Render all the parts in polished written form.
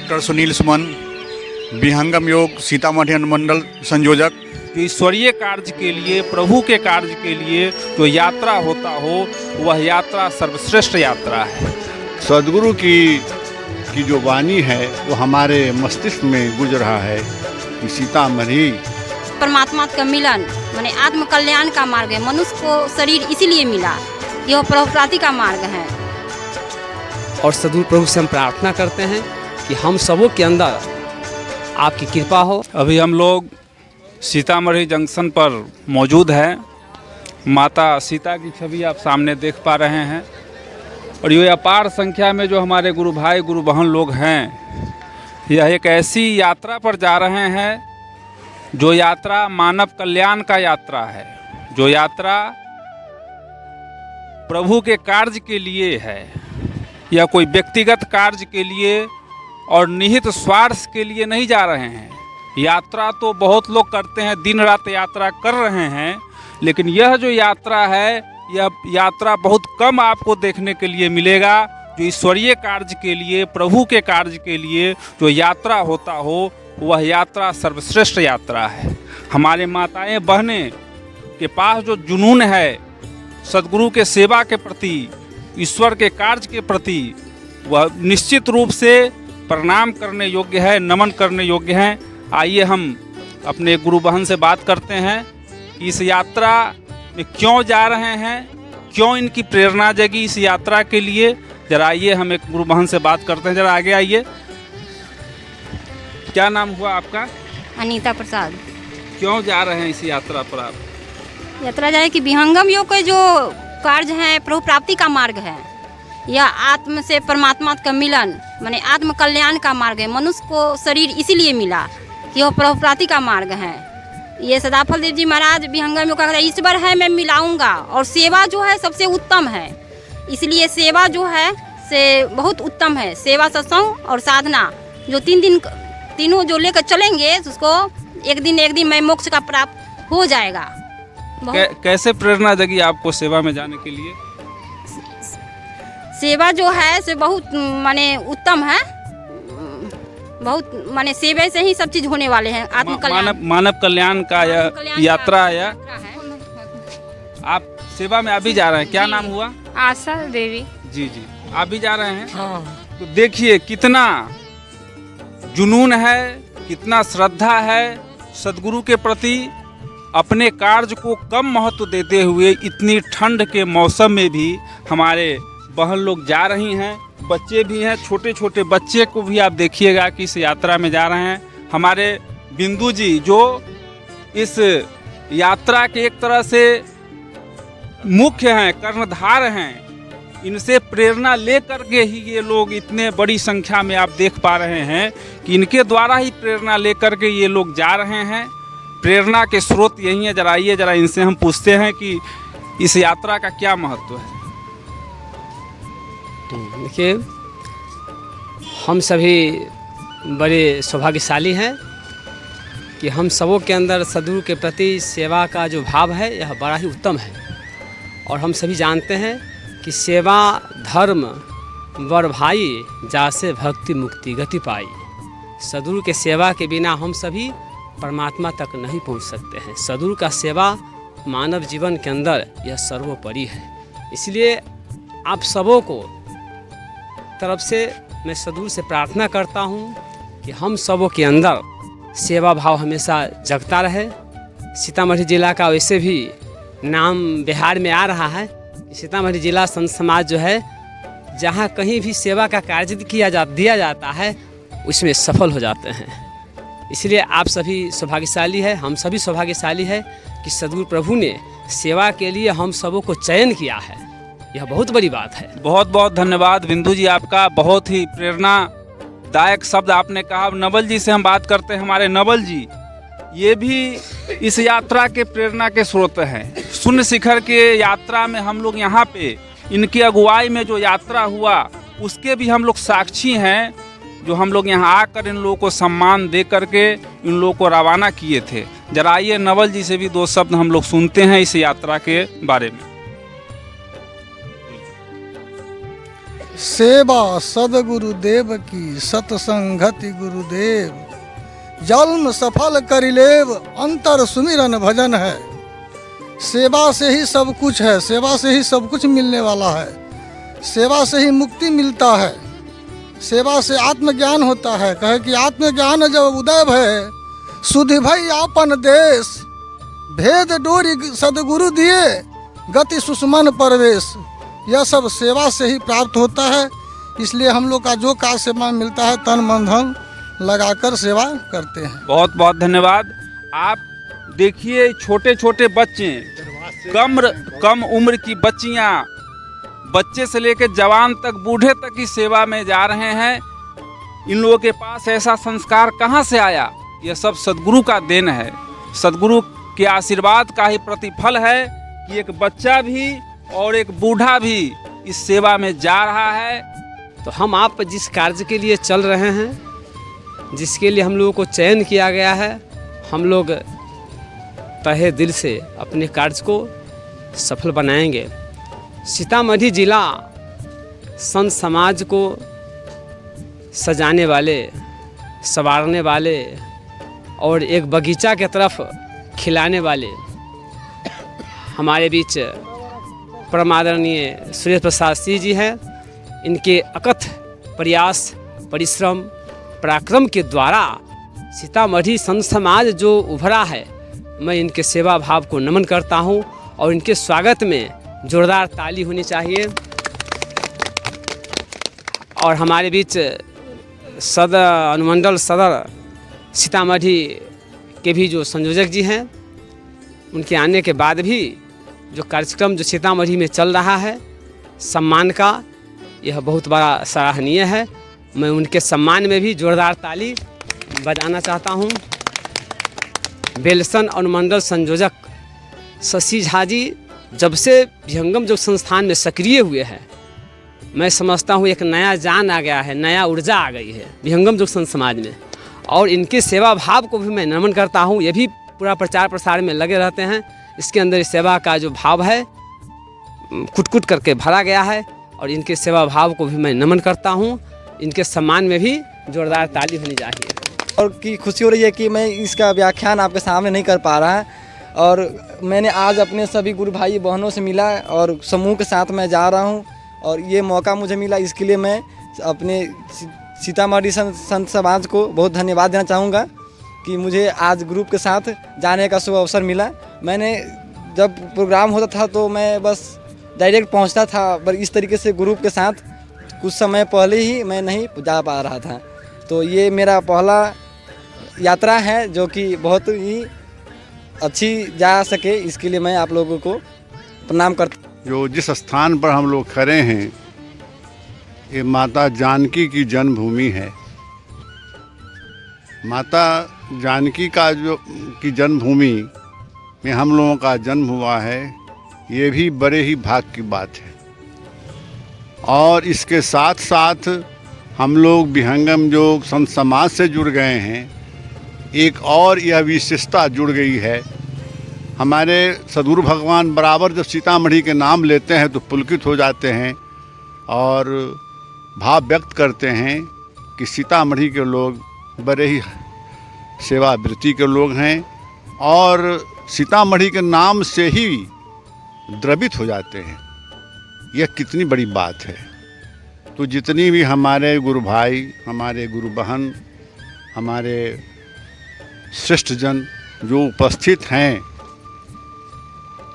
Doctor Sunil सुमन, विहंगम योग सीतामढ़ी अनुमंडल संयोजक। ईश्वरीय कार्य के लिए, प्रभु के कार्य के लिए जो यात्रा होता हो वह यात्रा सर्वश्रेष्ठ यात्रा है। सदगुरु की जो वाणी है वो हमारे मस्तिष्क में गुजर रहा है कि सीतामढ़ी परमात्मा का मिलन माने आत्म कल्याण का मार्ग है। मनुष्य को शरीर इसीलिए मिला, यह प्रभुप्राप्ति का मार्ग है। और सदगुरु प्रभु से हम प्रार्थना करते हैं कि हम सबों के अंदर आपकी कृपा हो। अभी हम लोग सीतामढ़ी जंक्शन पर मौजूद हैं। माता सीता की छवि आप सामने देख पा रहे हैं और ये अपार संख्या में जो हमारे गुरु भाई गुरु बहन लोग हैं, यह एक ऐसी यात्रा पर जा रहे हैं जो यात्रा मानव कल्याण का यात्रा है, जो यात्रा प्रभु के कार्य के लिए है। यह कोई व्यक्तिगत कार्य के लिए और निहित स्वार्थ के लिए नहीं जा रहे हैं। यात्रा तो बहुत लोग करते हैं, दिन रात यात्रा कर रहे हैं, लेकिन यह जो यात्रा है, यह यात्रा बहुत कम आपको देखने के लिए मिलेगा। जो ईश्वरीय कार्य के लिए, प्रभु के कार्य के लिए जो यात्रा होता हो वह यात्रा सर्वश्रेष्ठ यात्रा है। हमारे माताएं बहनें के पास जो जुनून है सदगुरु के सेवा के प्रति, ईश्वर के कार्य के प्रति, वह निश्चित रूप से प्रणाम करने योग्य है, नमन करने योग्य है। आइए हम अपने गुरु बहन से बात करते हैं कि इस यात्रा में क्यों जा रहे हैं, क्यों इनकी प्रेरणा जगी इस यात्रा के लिए। जरा आइए हम एक गुरु बहन से बात करते हैं। जरा आगे आइए। क्या नाम हुआ आपका? अनीता प्रसाद। क्यों जा रहे हैं इस यात्रा पर आप? यात्रा जाए कि विहंगम योग के जो कार्य है प्रभु प्राप्ति का मार्ग है। यह आत्म से परमात्मा का मिलन माने आत्म कल्याण का मार्ग है। मनुष्य को शरीर इसीलिए मिला, यह प्रभु प्राप्ति का मार्ग है। ये सदाफल देव जी महाराज विहंगम योग का ईश्वर है मैं मिलाऊंगा, और सेवा जो है सबसे उत्तम है। इसलिए सेवा जो है से बहुत उत्तम है। सेवा, सत्संग और साधना जो तीनों जो लेकर चलेंगे उसको एक दिन मैं मोक्ष का प्राप्त हो जाएगा। कैसे प्रेरणा जगी आपको सेवा में जाने के लिए? सेवा जो है से बहुत माने उत्तम है। बहुत माने सेवा से ही सब चीज होने वाले हैं। आत्म कल्याण, मानव कल्याण का यह यात्रा है। आप सेवा में अभी जा रहे हैं, क्या नाम हुआ? आशा देवी। जी जी, आप भी जा रहे हैं। हाँ। तो देखिए कितना जुनून है, कितना श्रद्धा है सदगुरु के प्रति। अपने कार्य को कम महत्व देते हुए इतनी ठंड के मौसम में भी हमारे बहन लोग जा रही हैं। बच्चे भी हैं, छोटे छोटे बच्चे को भी आप देखिएगा कि इस यात्रा में जा रहे हैं। हमारे बिंदु जी जो इस यात्रा के एक तरह से मुख्य हैं, कर्णधार हैं, इनसे प्रेरणा लेकर के ही ये लोग इतने बड़ी संख्या में आप देख पा रहे हैं कि इनके द्वारा ही प्रेरणा लेकर के ये लोग जा रहे हैं। प्रेरणा के स्रोत यही है। जरा आइए, जरा इनसे हम पूछते हैं कि इस यात्रा का क्या महत्व है। देखिए, हम सभी बड़े सौभाग्यशाली हैं कि हम सबों के अंदर सदगुरु के प्रति सेवा का जो भाव है यह बड़ा ही उत्तम है। और हम सभी जानते हैं कि सेवा धर्म वर भाई, जासे भक्ति मुक्ति गति पाई। सदगुरु के सेवा के बिना हम सभी परमात्मा तक नहीं पहुंच सकते हैं। सदगुरु का सेवा मानव जीवन के अंदर यह सर्वोपरि है। इसलिए आप सबों को तरफ से मैं सदगुरु से प्रार्थना करता हूं कि हम सबों के अंदर सेवा भाव हमेशा जगता रहे। सीतामढ़ी जिला का वैसे भी नाम बिहार में आ रहा है। सीतामढ़ी जिला संत समाज जो है, जहां कहीं भी सेवा का कार्य दिया जाता है उसमें सफल हो जाते हैं। इसलिए आप सभी सौभाग्यशाली है, हम सभी सौभाग्यशाली है कि सदगुरु प्रभु ने सेवा के लिए हम सबों को चयन किया है। यह बहुत बड़ी बात है। बहुत बहुत धन्यवाद बिंदु जी आपका। बहुत ही प्रेरणादायक शब्द आपने कहा। नवल जी से हम बात करते हैं। हमारे नवल जी ये भी इस यात्रा के प्रेरणा के स्रोत हैं। शून्य शिखर के यात्रा में हम लोग यहाँ पे इनकी अगुवाई में जो यात्रा हुआ उसके भी हम लोग साक्षी हैं, जो हम लोग यहाँ आकर इन लोगों को सम्मान दे करके इन लोगों को रवाना किए थे। जरा आइए नवल जी से भी दो शब्द हम लोग सुनते हैं इस यात्रा के बारे में। सेवा सदगुरुदेव की सतसंगति गुरुदेव। जन्म सफल करिलेव अंतर सुमिरन भजन है। सेवा से ही सब कुछ है, सेवा से ही सब कुछ मिलने वाला है, सेवा से ही मुक्ति मिलता है, सेवा से आत्मज्ञान होता है। कहे कि आत्मज्ञान जब उदय भय सुधि भई आपन देश, भेद डोरी सदगुरु दिए गति सुषमन परवेश। यह सब सेवा से ही प्राप्त होता है। इसलिए हम लोग का जो कार्य सेवा मिलता है तन मन धन लगाकर सेवा करते हैं। बहुत बहुत धन्यवाद। आप देखिए छोटे छोटे बच्चे, कम उम्र की बच्चियां, बच्चे से लेकर जवान तक, बूढ़े तक की सेवा में जा रहे हैं। इन लोगों के पास ऐसा संस्कार कहाँ से आया? यह सब सदगुरु का देन है, सदगुरु के आशीर्वाद का ही प्रतिफल है कि एक बच्चा भी और एक बूढ़ा भी इस सेवा में जा रहा है। तो हम आप जिस कार्य के लिए चल रहे हैं, जिसके लिए हम लोगों को चयन किया गया है, हम लोग तहे दिल से अपने कार्य को सफल बनाएंगे। सीतामढ़ी जिला संत समाज को सजाने वाले, संवारने वाले और एक बगीचा के तरफ खिलाने वाले हमारे बीच परम आदरणीय सुरेश प्रसाद सिंह जी हैं। इनके अकथ प्रयास, परिश्रम, पराक्रम के द्वारा सीतामढ़ी संत समाज जो उभरा है, मैं इनके सेवा भाव को नमन करता हूं और इनके स्वागत में जोरदार ताली होनी चाहिए। और हमारे बीच अनुमंडल सदर सीतामढ़ी के भी जो संयोजक जी हैं, उनके आने के बाद भी जो कार्यक्रम जो सीतामढ़ी में चल रहा है सम्मान का, यह बहुत बड़ा सराहनीय है। मैं उनके सम्मान में भी जोरदार ताली बजाना चाहता हूं। बेलसन अनुमंडल संयोजक शशि झा जी जब से विहंगम योग संस्थान में सक्रिय हुए हैं, मैं समझता हूँ एक नया जान आ गया है, नया ऊर्जा आ गई है विहंगम योग संत समाज में। और इनके सेवा भाव को भी मैं नमन करता हूँ। ये भी पूरा प्रचार प्रसार में लगे रहते हैं। इसके अंदर इस सेवा का जो भाव है कुट करके भरा गया है और इनके सेवा भाव को भी मैं नमन करता हूँ। इनके सम्मान में भी जोरदार ताली होनी चाहिए। और की खुशी हो रही है कि मैं इसका व्याख्यान आपके सामने नहीं कर पा रहा है और मैंने आज अपने सभी गुरु भाई बहनों से मिला और समूह के साथ मैं जा रहा हूँ और ये मौका मुझे मिला, इसके लिए मैं अपने सीतामढ़ी संत समाज को बहुत धन्यवाद देना चाहूँगा कि मुझे आज ग्रुप के साथ जाने का शुभ अवसर मिला। मैंने जब प्रोग्राम होता था तो मैं बस डायरेक्ट पहुँचता था, पर इस तरीके से ग्रुप के साथ कुछ समय पहले ही मैं नहीं जा पा रहा था। तो ये मेरा पहला यात्रा है जो कि बहुत ही अच्छी जा सके, इसके लिए मैं आप लोगों को प्रणाम करता हूँ। जो जिस स्थान पर हम लोग खड़े हैं, ये माता जानकी की जन्मभूमि है। माता जानकी का की जन्मभूमि में हम लोगों का जन्म हुआ है, ये भी बड़े ही भाग्य की बात है। और इसके साथ साथ हम लोग विहंगम योग संत समाज से जुड़ गए हैं। एक और यह विशेषता जुड़ गई है, हमारे सदगुरु भगवान बराबर जब सीतामढ़ी के नाम लेते हैं तो पुलकित हो जाते हैं और भाव व्यक्त करते हैं कि सीतामढ़ी के लोग बड़े ही सेवावृत्ति के लोग हैं और सीतामढ़ी के नाम से ही द्रवित हो जाते हैं। यह कितनी बड़ी बात है। तो जितनी भी हमारे गुरु भाई, हमारे गुरु बहन, हमारे श्रेष्ठ जन जो उपस्थित हैं,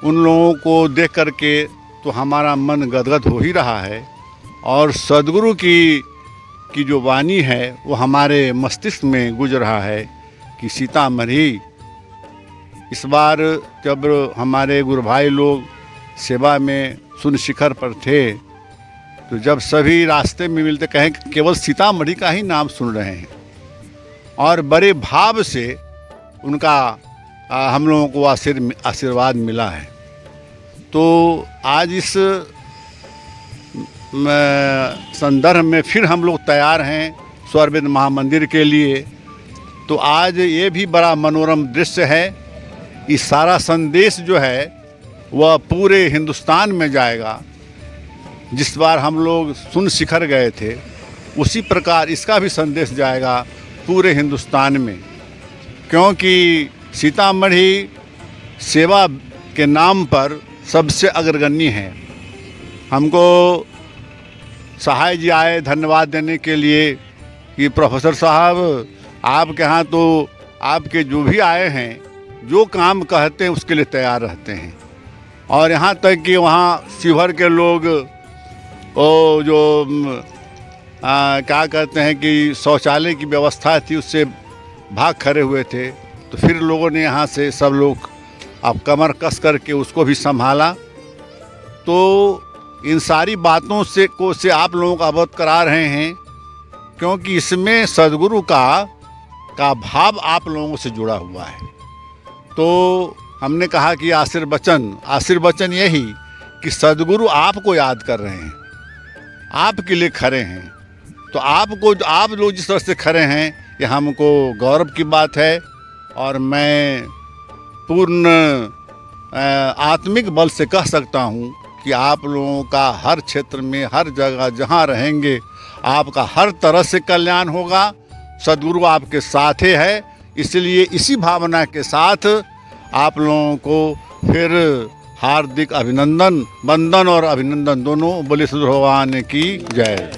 उन लोगों को देख करके तो हमारा मन गदगद हो ही रहा है। और सदगुरु की जो वाणी है वो हमारे मस्तिष्क में गुजर रहा है कि सीतामढ़ी इस बार जब हमारे गुरु भाई लोग सेवा में शून्य शिखर पर थे तो जब सभी रास्ते में मिलते कहें कि केवल सीतामढ़ी का ही नाम सुन रहे हैं और बड़े भाव से उनका हम लोगों को आशीर्वाद मिला है। तो आज इस संदर्भ में फिर हम लोग तैयार हैं स्वर्वेद महामंदिर के लिए। तो आज ये भी बड़ा मनोरम दृश्य है। इस सारा संदेश जो है वह पूरे हिंदुस्तान में जाएगा जिस बार हम लोग सुन शिखर गए थे, उसी प्रकार इसका भी संदेश जाएगा पूरे हिंदुस्तान में, क्योंकि सीतामढ़ी सेवा के नाम पर सबसे अग्रगण्य है। हमको सहाय जी आए धन्यवाद देने के लिए कि प्रोफेसर साहब आपके यहाँ तो आपके जो भी आए हैं, जो काम कहते हैं उसके लिए तैयार रहते हैं। और यहाँ तक कि वहाँ शिवहर के लोग वो जो क्या कहते हैं कि शौचालय की व्यवस्था थी उससे भाग खड़े हुए थे, तो फिर लोगों ने यहाँ से सब लोग अब कमर कस करके उसको भी संभाला। तो इन सारी बातों से आप लोगों को अवगत करा रहे हैं, क्योंकि इसमें सद्गुरु का भाव आप लोगों से जुड़ा हुआ है। तो हमने कहा कि आशीर्वचन यही कि सद्गुरु आपको याद कर रहे हैं, आपके लिए खड़े हैं। तो आप लोग जिस तरह से खड़े हैं ये हमको गौरव की बात है। और मैं पूर्ण आत्मिक बल से कह सकता हूँ कि आप लोगों का हर क्षेत्र में, हर जगह जहाँ रहेंगे, आपका हर तरह से कल्याण होगा। सद्गुरु आपके साथ ही है, इसलिए इसी भावना के साथ आप लोगों को फिर हार्दिक अभिनंदन, वंदन और अभिनंदन दोनों। बोले सद्गुरु भगवान की जय।